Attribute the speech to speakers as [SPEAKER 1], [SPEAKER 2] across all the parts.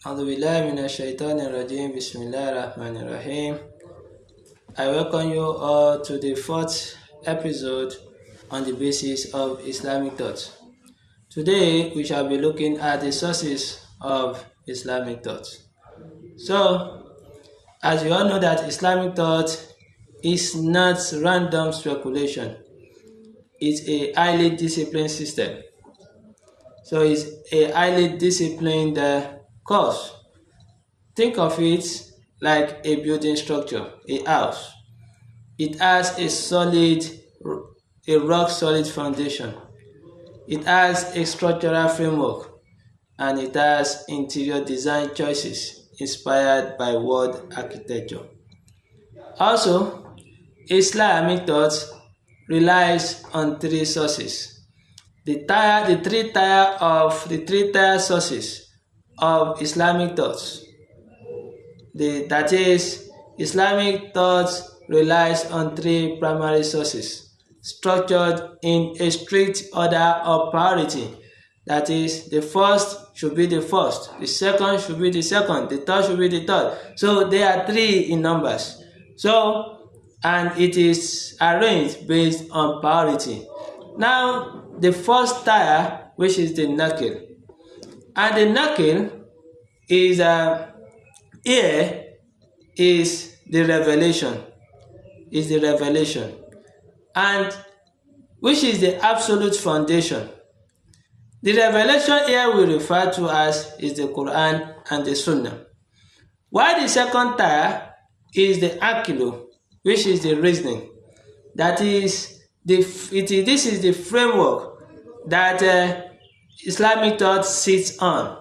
[SPEAKER 1] أعوذ بالله من الشيطان الرجيم بسم الله الرحمن الرحيم. I welcome you all to the fourth episode on the basis of Islamic thought. Today we shall be looking at the sources of Islamic thought. So, as you all know that Islamic thought is not random speculation. It's a highly disciplined system. So it's a highly disciplined course. Think of it like a building structure, a house. It has a rock solid foundation. It has a structural framework, and it has interior design choices inspired by world architecture. Also, Islamic thought relies on three sources. The three tier sources of Islamic thoughts. That is, Islamic thought relies on three primary sources, structured in a strict order of priority. That is, the first should be the first, the second should be the second, the third should be the third. So there are three in numbers. And it is arranged based on priority. Now, the first tier, which is the nakil, and the nakil is here is the revelation, and which is the absolute foundation. The revelation here we refer to as is the Quran and the Sunnah, while the second tier is the akilu, which is the reasoning. That is, this is the framework that Islamic thought sits on.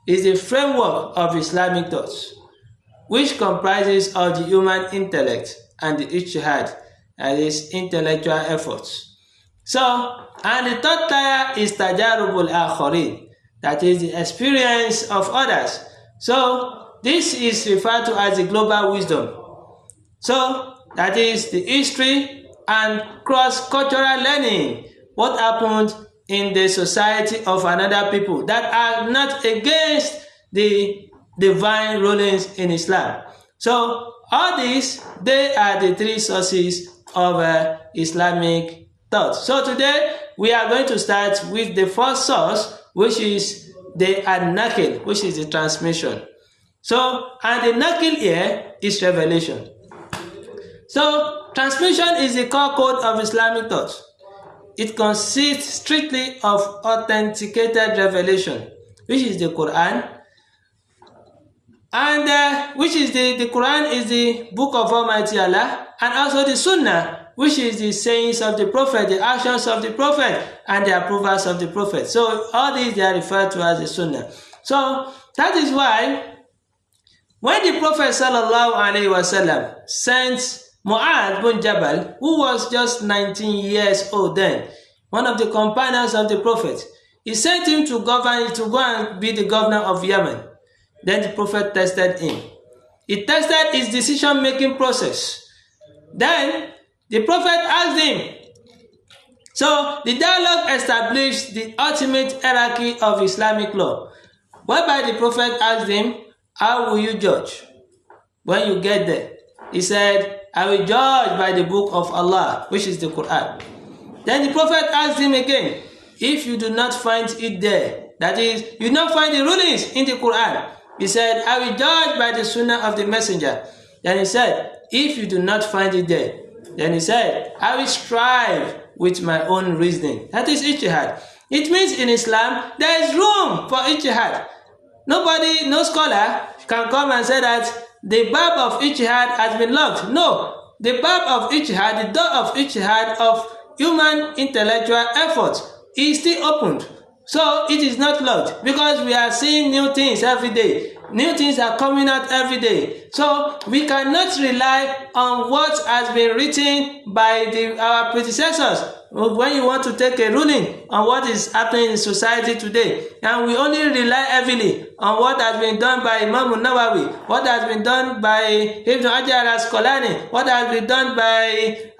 [SPEAKER 1] It's the framework of Islamic thoughts, which comprises of the human intellect and the ijtihad, that is intellectual efforts. And the third tier is tajarubul akharin, that is the experience of others. So this is referred to as the global wisdom. So that is the history and cross-cultural learning, what happened in the society of another people that are not against the divine rulings in Islam. So all these, they are the three sources of Islamic thought. So today we are going to start with the first source, which is the nakil, which is the transmission. And the nakil here is revelation. So transmission is the core code of Islamic thought. It consists strictly of authenticated revelation, which is the Quran, and which is the Quran is the book of Almighty Allah, and also the Sunnah, which is the sayings of the Prophet, the actions of the Prophet, and the approvals of the Prophet. So all these they are referred to as the Sunnah. So that is why when the Prophet sallallahu alaihi wasallam sent Mu'adh bin Jabal, who was just 19 years old then, one of the companions of the Prophet, he sent him to go and be the governor of Yemen. Then the Prophet tested him. He tested his decision-making process. Then the Prophet asked him. So the dialogue established the ultimate hierarchy of Islamic law, whereby the Prophet asked him, "How will you judge when you get there?" He said, "I will judge by the book of Allah, which is the Quran." Then the Prophet asked him again, "If you do not find it there, that is, you do not find the rulings in the Quran," he said, "I will judge by the Sunnah of the Messenger." Then he said, "If you do not find it there," then he said, "I will strive with my own reasoning." That is ijtihad. It means in Islam, there is room for ijtihad. No scholar can come and say that the bab of ijtihad has been locked. No, the bab of ijtihad, the door of ijtihad of human intellectual effort is still opened. So it is not locked, because we are seeing new things every day. New things are coming out every day. So we cannot rely on what has been written by our predecessors when you want to take a ruling on what is happening in society today, and we only rely heavily on what has been done by Imam Nawawi, what has been done by Ibn Hajar al-Asqalani, what has been done by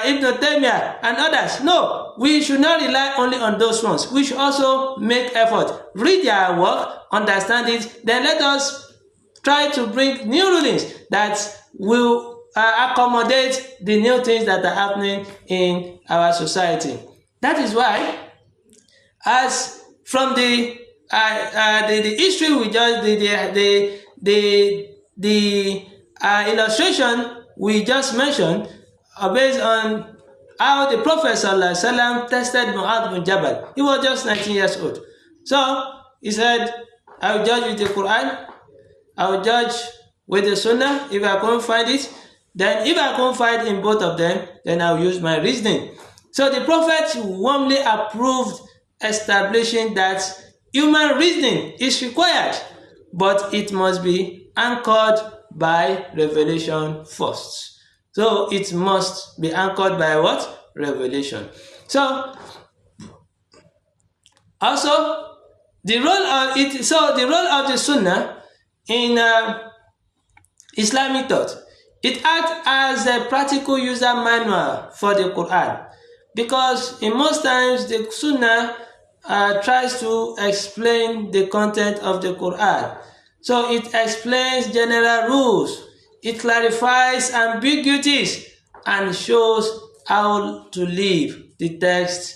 [SPEAKER 1] Ibn Taymiyyah and others. No, we should not rely only on those ones. We should also make effort, read their work, understand it, then let us try to bring new rulings that will accommodate the new things that are happening in our society. That is why, as from the history we just the illustration we just mentioned, based on how the Prophet ﷺ tested Mu'adh bin Jabal. He was just 19 years old. So he said, I will judge with the Quran, I will judge with the Sunnah. If I can't find it, then if I can't find in both of them, then I will use my reasoning. So the Prophet warmly approved establishing that human reasoning is required, but it must be anchored by revelation first. So it must be anchored by what? Revelation. So also the role of it. So the role of the Sunnah in Islamic thought, it acts as a practical user manual for the Quran, because in most times the Sunnah tries to explain the content of the Quran. So it explains general rules, it clarifies ambiguities, and shows how to live the text,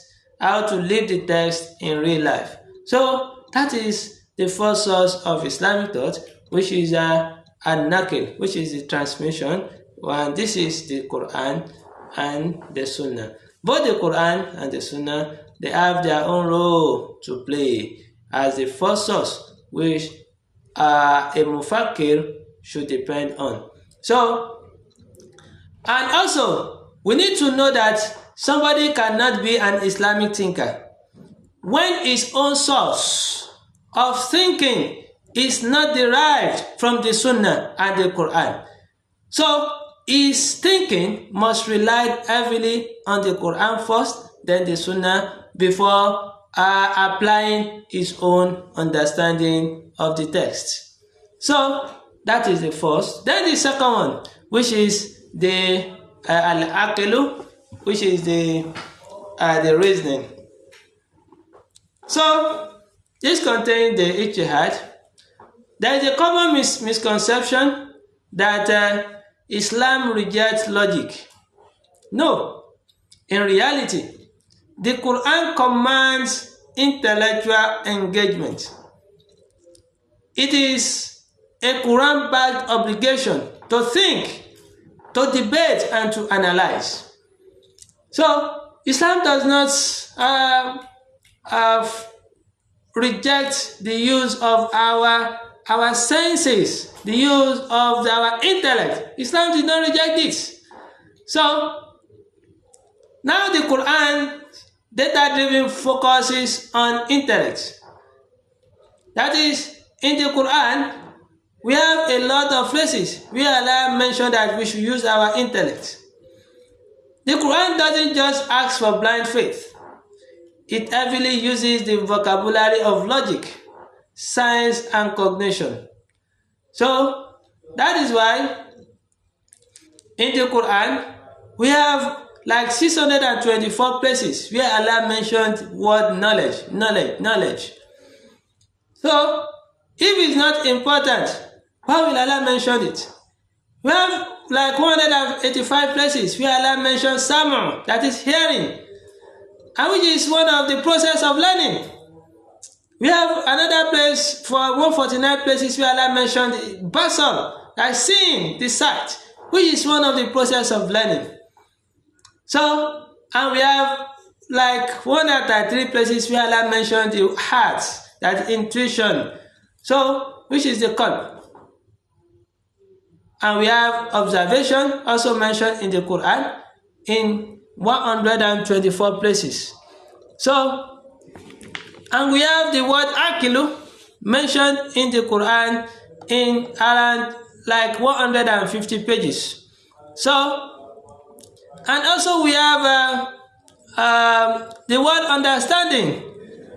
[SPEAKER 1] in real life. So that is the first source of Islamic thought, which is an-nakil, which is the transmission, and this is the Quran and the Sunnah. Both the Quran and the Sunnah, they have their own role to play as the first source, which a mufakkir should depend on. So, and also, we need to know that somebody cannot be an Islamic thinker when his own source of thinking is not derived from the Sunnah and the Quran. So his thinking must rely heavily on the Quran first, then the Sunnah, before applying his own understanding of the text. So that is the first. Then the second one, which is the al-aqilu, which is the reasoning. So this contains the ijtihad. There is a common misconception that Islam rejects logic. No, in reality, the Quran commands intellectual engagement. It is a Quran-backed obligation to think, to debate, and to analyze. So Islam does not reject the use of our senses, the use of our intellect. Islam did not reject this. So now the Quran data-driven focuses on intellect. That is, in the Quran, we have a lot of places where Allah mentioned that we should use our intellect. The Quran doesn't just ask for blind faith. It heavily uses the vocabulary of logic, science, and cognition. So that is why in the Quran we have like 624 places where Allah mentioned word knowledge. So if it's not important, why will Allah mention it? We have like 185 places where Allah mentions sama, that is hearing, and which is one of the process of learning. We have another place for 149 places where Allah mentioned basar, that is seeing, the sight, which is one of the process of learning. So, and we have like 133 places where Allah mentioned the heart, that intuition, so which is the qalb. And we have observation also mentioned in the Quran in 124 places. So, and we have the word akilu mentioned in the Quran in around like 150 pages. So, and also we have the word understanding,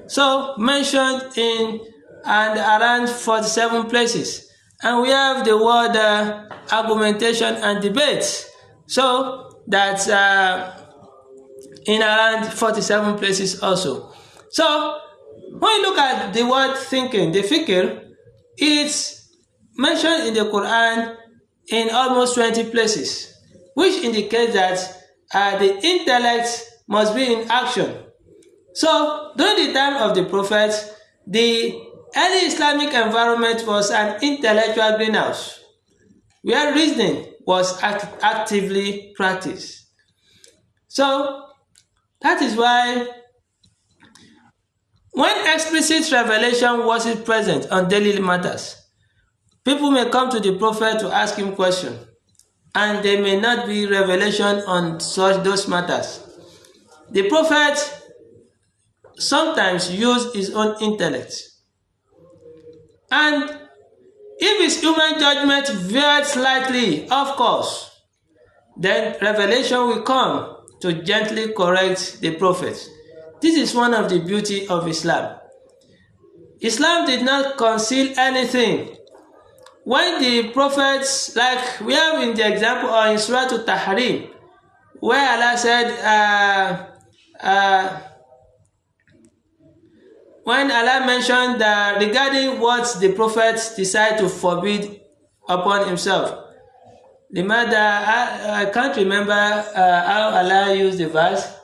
[SPEAKER 1] so mentioned in and around 47 places. And we have the word argumentation and debate, so that's in around 47 places also. So when you look at the word thinking, the fikr, it's mentioned in the Quran in almost 20 places, which indicates that the intellect must be in action. So during the time of the Prophet, the early Islamic environment was an intellectual greenhouse where reasoning was actively practiced. So that is why when explicit revelation wasn't present on daily matters, people may come to the Prophet to ask him questions, and there may not be revelation on those matters. The Prophet sometimes used his own intellect, and if his human judgment veered slightly, of course, then revelation will come to gently correct the Prophet. This is one of the beauty of Islam. Islam did not conceal anything. When the prophets, like we have in the example in Surah Al-Tahrim, where Allah said, when Allah mentioned regarding what the prophets decide to forbid upon himself, I can't remember how Allah used the verse.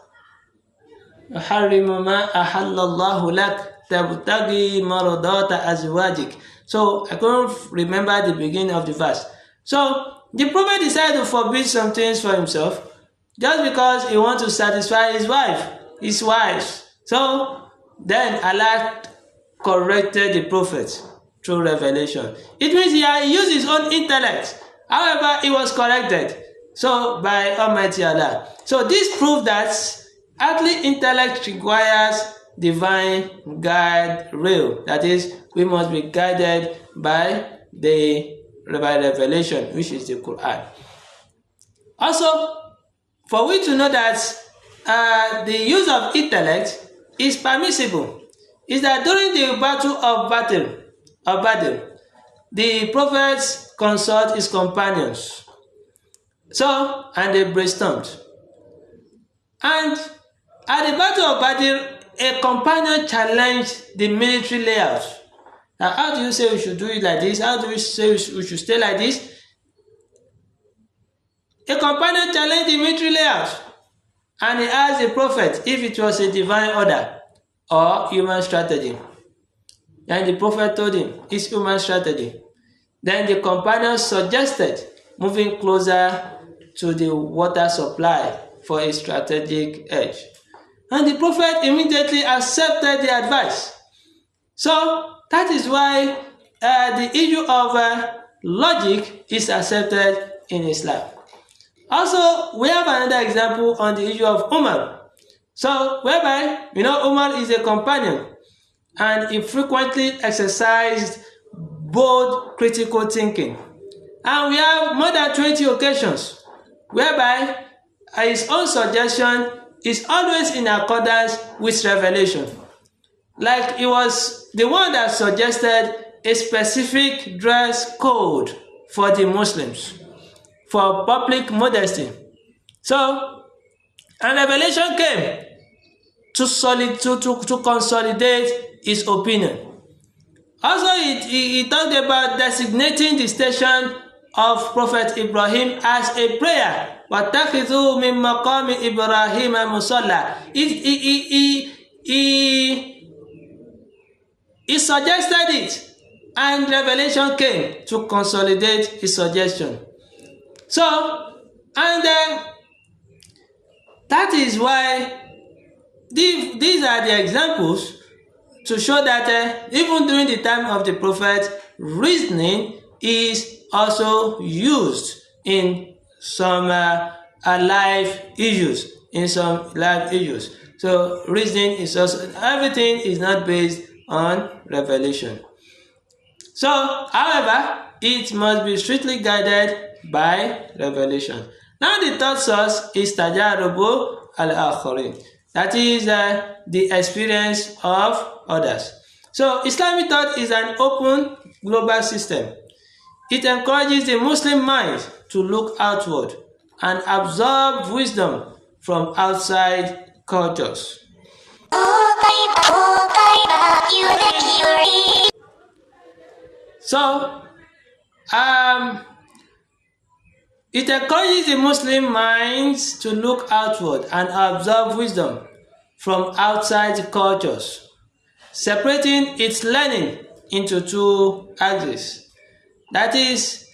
[SPEAKER 1] حَرِّمُ مَا أَحَلَّ اللَّهُ لَكَ تَبْتَغِي مَرْضَاتَ أَزْوَاجِكَ. So I couldn't remember the beginning of the verse. So the prophet decided to forbid some things for himself just because he wants to satisfy his wives. So then Allah corrected the prophet through revelation. It means he used his own intellect. However, he was corrected by Almighty Allah. So this proves that earthly intellect requires divine guide rail. That is, we must be guided by revelation, which is the Quran. Also, for we to know that the use of intellect is permissible, is that during the battle of Badr, the prophets consult his companions. And they brainstormed. And at the battle of Badr, a companion challenged the military layout. Now, how do you say we should do it like this? How do we say we should stay like this? A companion challenged the military layout, and he asked the prophet if it was a divine order or human strategy. And the prophet told him it's human strategy. Then the companion suggested moving closer to the water supply for a strategic edge. And the prophet immediately accepted the advice. So that is why the issue of logic is accepted in Islam. Also, we have another example on the issue of Umar. So, whereby, Umar is a companion, and he frequently exercised bold critical thinking. And we have more than 20 occasions whereby his own suggestion is always in accordance with revelation. Like he was the one that suggested a specific dress code for the Muslims, for public modesty. So, and revelation came to consolidate his opinion. Also, he talked about designating the station of Prophet Ibrahim as a prayer. وَاتَّخِذُوا مِن مَّقَامِ إِبْرَاهِيمَ مُصَلًّى. He suggested it, and revelation came to consolidate his suggestion. So, and that is why these are the examples to show that even during the time of the prophet, reasoning is also used in some life issues. So reasoning is also, everything is not based on revelation. So, however, it must be strictly guided by revelation. Now the third source is Tajarubu al-Akharin. that is the experience of others. So Islamic thought is an open global system. It encourages the Muslim mind to look outward and absorb wisdom from outside cultures. So, it encourages the Muslim minds to look outward and absorb wisdom from outside cultures, separating its learning into two axes. That is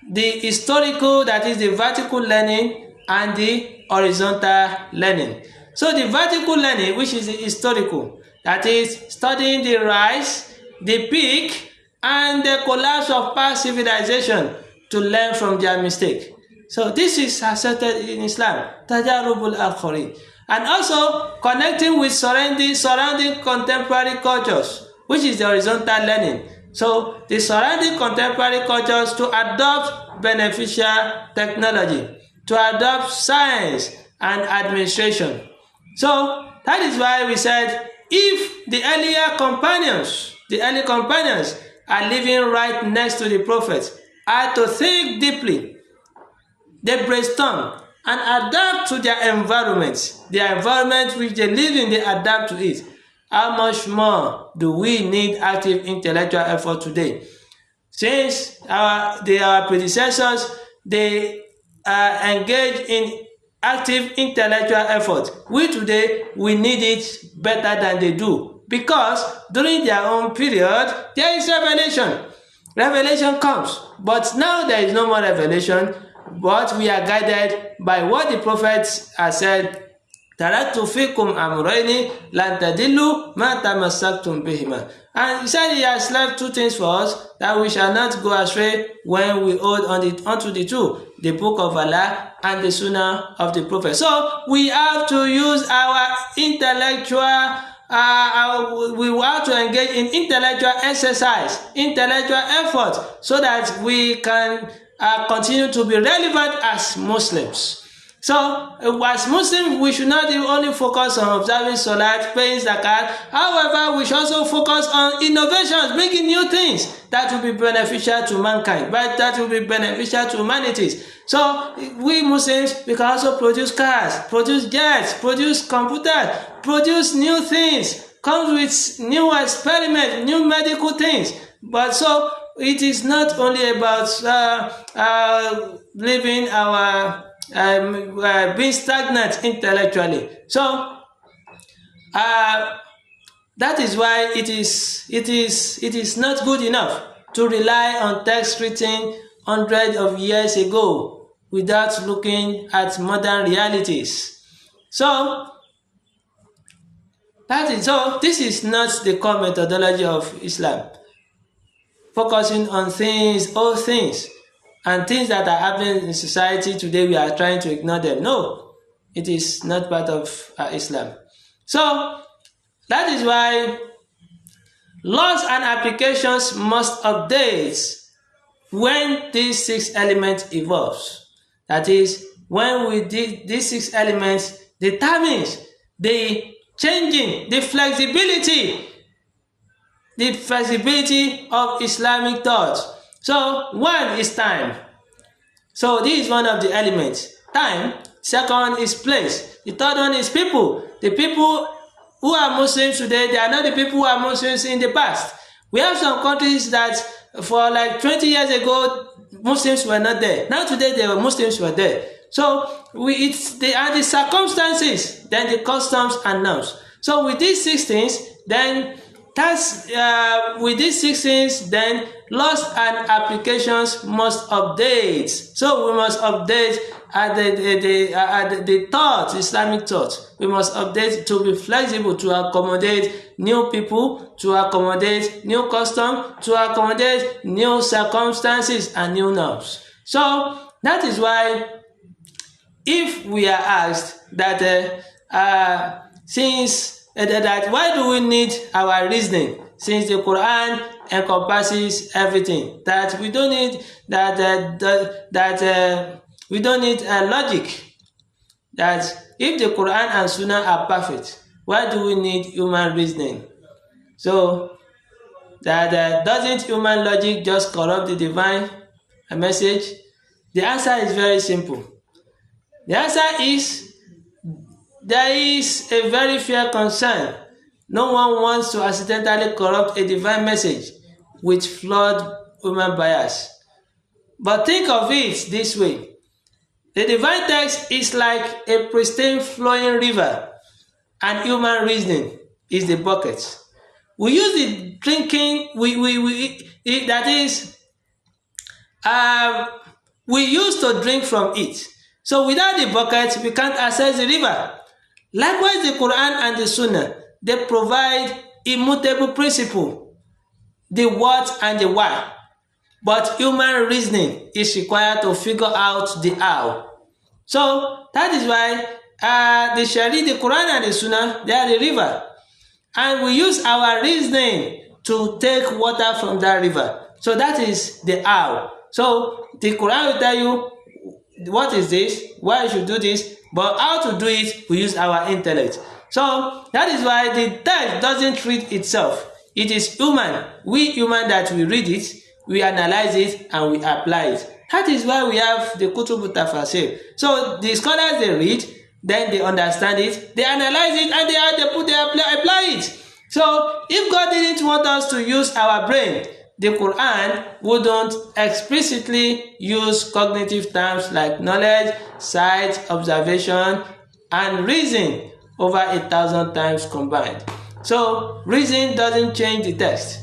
[SPEAKER 1] the historical, that is the vertical learning, and the horizontal learning. So the vertical learning, which is the historical, that is studying the rise, the peak, and the collapse of past civilization to learn from their mistake. So this is accepted in Islam, tajarubul al-Khari. And also connecting with surrounding contemporary cultures, which is the horizontal learning. So the surrounding contemporary cultures to adopt beneficial technology, to adopt science and administration. So that is why we said, if the early companions are living right next to the Prophet, are to think deeply, they brainstorm and adapt to their environment which they live in, they adapt to it. How much more do we need active intellectual effort today? Since our predecessors, they engage in active intellectual effort, we today, we need it better than they do, because during their own period, there is revelation comes, but now there is no more revelation, but we are guided by what the prophets have said. Taraktu fikum amrayni lan tadillu ma tamassaktum bihima. And he said he has left two things for us, that we shall not go astray when we hold onto the two, the book of Allah and the sunnah of the Prophet. So we have to use our intellectual, we have to engage in intellectual exercise, intellectual effort, so that we can continue to be relevant as Muslims. So, as Muslims, we should not only focus on observing Salat, paying Zakat. However, we should also focus on innovations, bringing new things that will be beneficial to mankind, but that will be beneficial to humanity. So, we Muslims, we can also produce cars, produce jets, produce computers, produce new things, come with new experiments, new medical things. But so, it is not only about living our being stagnant intellectually. So that is why it is not good enough to rely on texts written hundreds of years ago without looking at modern realities. So this is not the core methodology of Islam, focusing on old things, and things that are happening in society today. We are trying to ignore them. No, it is not part of Islam. So that is why laws and applications must update when these 6 elements evolves. That is, when these 6 elements determines the changing, the flexibility of Islamic thought. So one is time. So this is one of the elements. Time. Second is place. The third one is people. The people who are Muslims today, they are not the people who are Muslims in the past. We have some countries that for like 20 years ago, Muslims were not there. Now today, Muslims were there. So they are the circumstances, then the customs and norms. So with these 6 things, then laws and applications must update. So we must update the thought, Islamic thought. We must update to be flexible, to accommodate new people, to accommodate new custom, to accommodate new circumstances and new norms. So that is why, if we are asked that why do we need our reasoning, since the Quran encompasses everything, that we don't need logic, that if the Quran and Sunnah are perfect, why do we need human reasoning? So that doesn't human logic just corrupt the divine message? The answer is very simple. The answer is there is a very fair concern. No one wants to accidentally corrupt a divine message with flawed human bias. But think of it this way. The divine text is like a pristine flowing river, and human reasoning is the bucket. We use the drinking, that is, we used to drink from it. So without the bucket, we can't access the river. Likewise, the Quran and the Sunnah, they provide immutable principle, the what and the why. But human reasoning is required to figure out the how. So that is why the Sharia, the Quran and the Sunnah, they are the river. And we use our reasoning to take water from that river. So that is the how. So the Quran will tell you what is this, why you should do this, but how to do it, we use our intellect. So that is why the text doesn't read itself. It is human. We human that we read it, we analyze it, and we apply it. That is why we have the Kutub Tafasir. So the scholars, they read, then they understand it, they analyze it, and they apply it. So if God didn't want us to use our brain, the Quran wouldn't explicitly use cognitive terms like knowledge, sight, observation, and reason over 1,000 times combined. So reason doesn't change the text.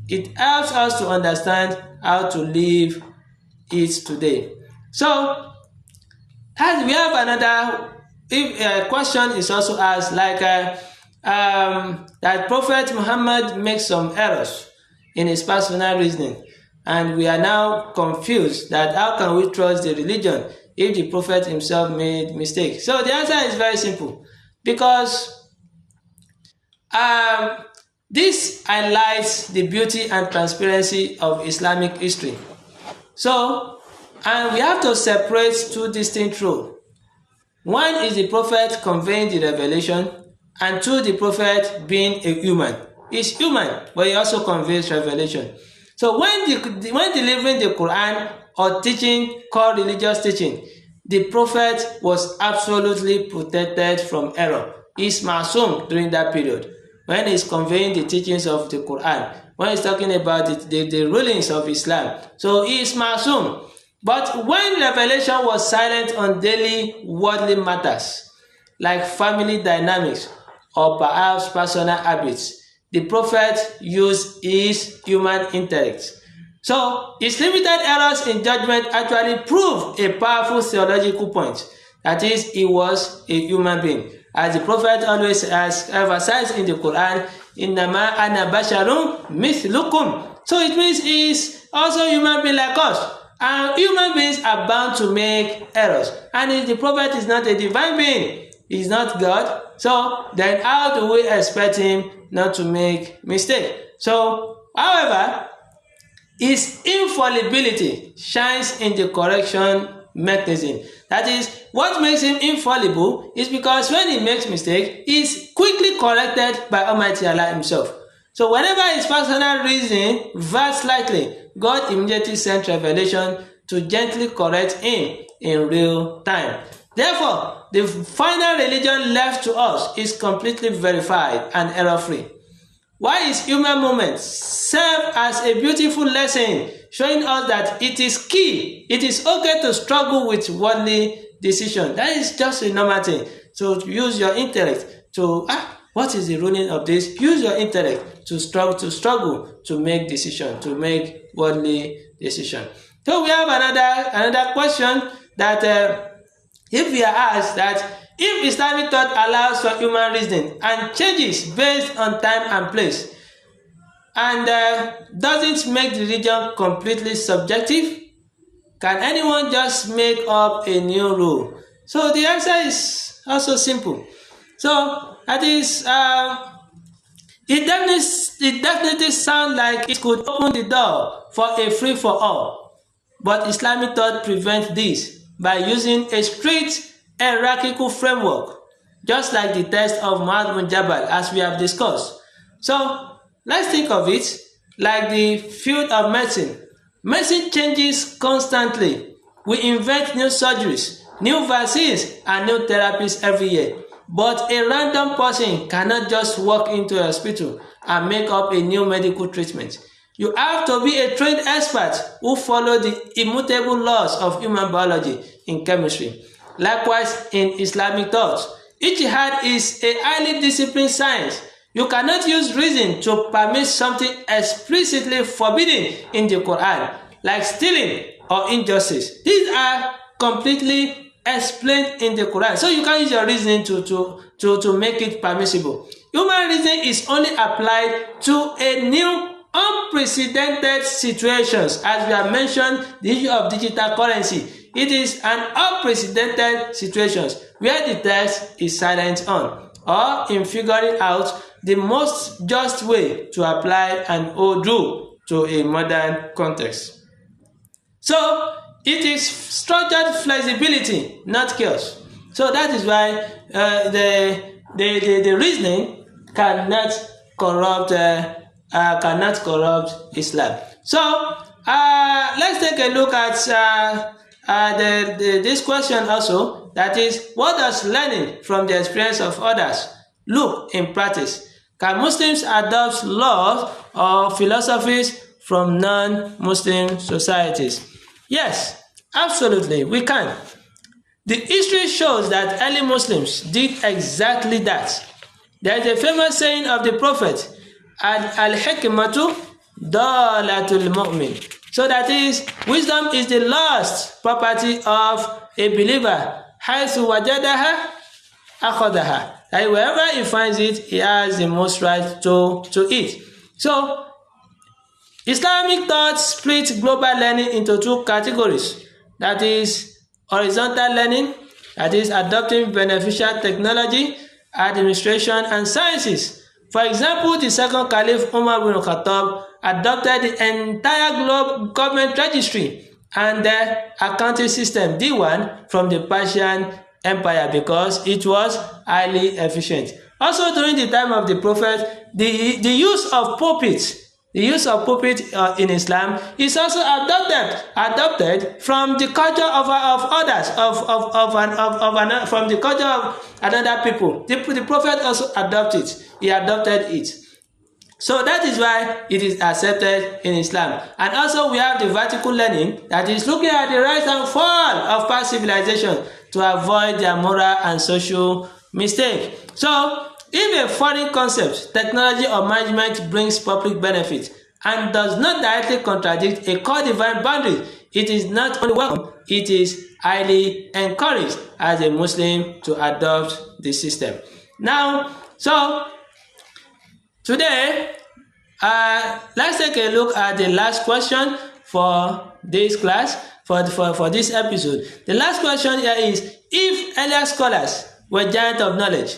[SPEAKER 1] It helps us to understand how to live it today. So as we have another, if a question is also asked, like that Prophet Muhammad makes some errors in his personal reasoning, and we are now confused that how can we trust the religion if the Prophet himself made mistakes? So the answer is very simple, because this highlights the beauty and transparency of Islamic history. So, and we have to separate two distinct roles. One is the Prophet conveying the revelation, and two, the Prophet being a human. He's human, but he also conveys revelation. So when delivering the Quran or teaching called religious teaching, the Prophet was absolutely protected from error. He's masum during that period. When he's conveying the teachings of the Quran, when he's talking about the rulings of Islam, so he is masum. But when revelation was silent on daily worldly matters, like family dynamics or perhaps personal habits, the Prophet used his human intellect. So his limited errors in judgment actually prove a powerful theological point. That is, he was a human being. As the Prophet always has emphasized in the Quran, Innama ana basharun mithlukum. So it means he is also a human being like us. And human beings are bound to make errors. And if the Prophet is not a divine being, he is not God, so then how do we expect him not to make mistake? So, however, his infallibility shines in the correction mechanism. That is, what makes him infallible is because when he makes mistake, he is quickly corrected by Almighty Allah himself. So whenever his personal reasoning veers slightly, God immediately sent revelation to gently correct him in real time. Therefore, the final religion left to us is completely verified and error-free. While his human moments serve as a beautiful lesson, showing us that it is key, it is okay to struggle with worldly decision. That is just a normal thing. So use your intellect to, what is the ruling of this? Use your intellect to struggle to make decision, to make worldly decision. So we have another question that if we are asked that if Islamic thought allows for human reasoning and changes based on time and place, and doesn't make the religion completely subjective, can anyone just make up a new rule? So the answer is also simple. So that is, it definitely sounds like it could open the door for a free for all, but Islamic thought prevents this by using a strict hierarchical framework. just like the test of Mu'adh bin Jabal, as we have discussed. So let's think of it like the field of medicine. Medicine changes constantly. We invent new surgeries, new vaccines, and new therapies every year. But a random person cannot just walk into a hospital and make up a new medical treatment. You have to be a trained expert who follow the immutable laws of human biology in chemistry. Likewise, in Islamic thought, ijtihad is a highly disciplined science. You cannot use reason to permit something explicitly forbidden in the Quran, like stealing or injustice. These are completely explained in the Quran. So you can't use your reasoning to make it permissible. Human reasoning is only applied to a new unprecedented situations. As we have mentioned, the issue of digital currency. It is an unprecedented situations where the text is silent on, or in figuring out the most just way to apply an old rule to a modern context. So it is structured flexibility, not chaos. So that is why the reasoning cannot corrupt Islam. So let's take a look at this question also. That is, what does learning from the experience of others look in practice? Can Muslims adopt laws or philosophies from non-Muslim societies? Yes, absolutely, we can. The history shows that early Muslims did exactly that. There is a famous saying of the Prophet, Al-Hikmatu Dalatul Mu'min. So that is, wisdom is the lost property of a believer. Haythu wajadaha akhadaha. That wherever he finds it, he has the most right to it. So, Islamic thought split global learning into two categories. That is horizontal learning, that is adopting beneficial technology, administration, and sciences. For example, the second Caliph Umar bin Khattab adopted the entire globe government registry and the accounting system D1 from the Persian Empire because it was highly efficient. Also, during the time of the Prophet, the use of pulpits in Islam is also adopted from the culture of others, from the culture of another people. The Prophet also adopted it. So that is why it is accepted in Islam. And also we have the vertical learning, that is looking at the rise and fall of past civilization to avoid their moral and social mistake. So if a foreign concept, technology or management brings public benefit and does not directly contradict a core divine boundary, it is not only welcome, it is highly encouraged as a Muslim to adopt the system. Now, so today, let's take a look at the last question for this class, for this episode. The last question here is, if earlier scholars were giants of knowledge,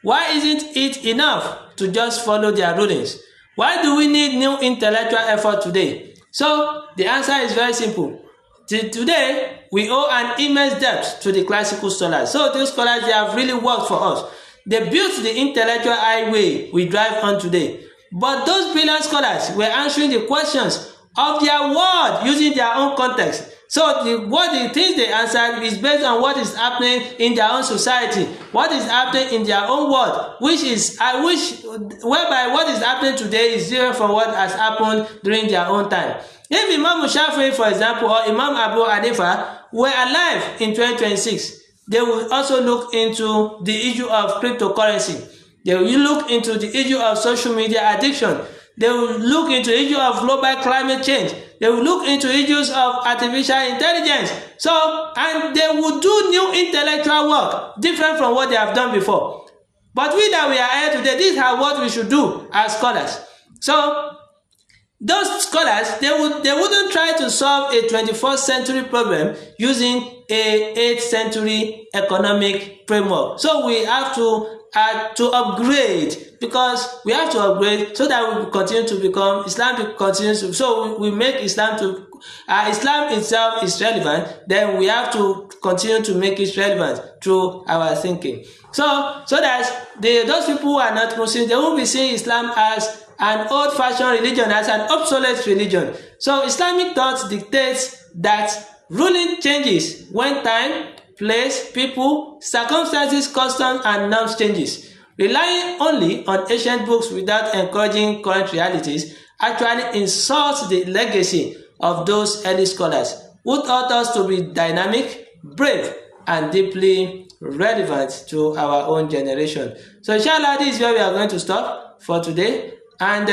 [SPEAKER 1] why isn't it enough to just follow their rulings? Why do we need new intellectual effort today? So the answer is very simple. Today, we owe an immense debt to the classical scholars. So those scholars, they have really worked for us. They built the intellectual highway we drive on today. But those brilliant scholars were answering the questions of their world using their own context. So the things they answered is based on what is happening in their own society, what is happening in their own world, whereby what is happening today is different from what has happened during their own time. If Imam Shafi'i, for example, or Imam Abu Hanifa were alive in 2026, they will also look into the issue of cryptocurrency. They will look into the issue of social media addiction. They will look into the issue of global climate change. They will look into issues of artificial intelligence. So, and they will do new intellectual work, different from what they have done before. But we are here today, this is what we should do as scholars. So, those scholars, they wouldn't try to solve a 21st century problem using a 8th century economic framework. So we have to upgrade, because we have to upgrade so that we continue to become Islam. So we make Islam to Islam itself is relevant. Then we have to continue to make it relevant through our thinking. So that those people who are not Muslims, they won't be seeing Islam as an old-fashioned religion, as an obsolete religion. So Islamic thought dictates that ruling changes when time, place, people, circumstances, customs, and norms changes. Relying only on ancient books without encouraging current realities actually insults the legacy of those early scholars who taught us to be dynamic, brave, and deeply relevant to our own generation. So inshallah, this is where we are going to stop for today. And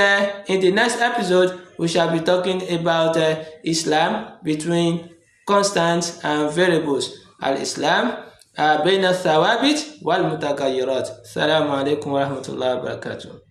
[SPEAKER 1] in the next episode, we shall be talking about Islam between constants and variables. Al-Islam بين الثوابت والمتغيرات. السلام عليكم ورحمة الله وبركاته.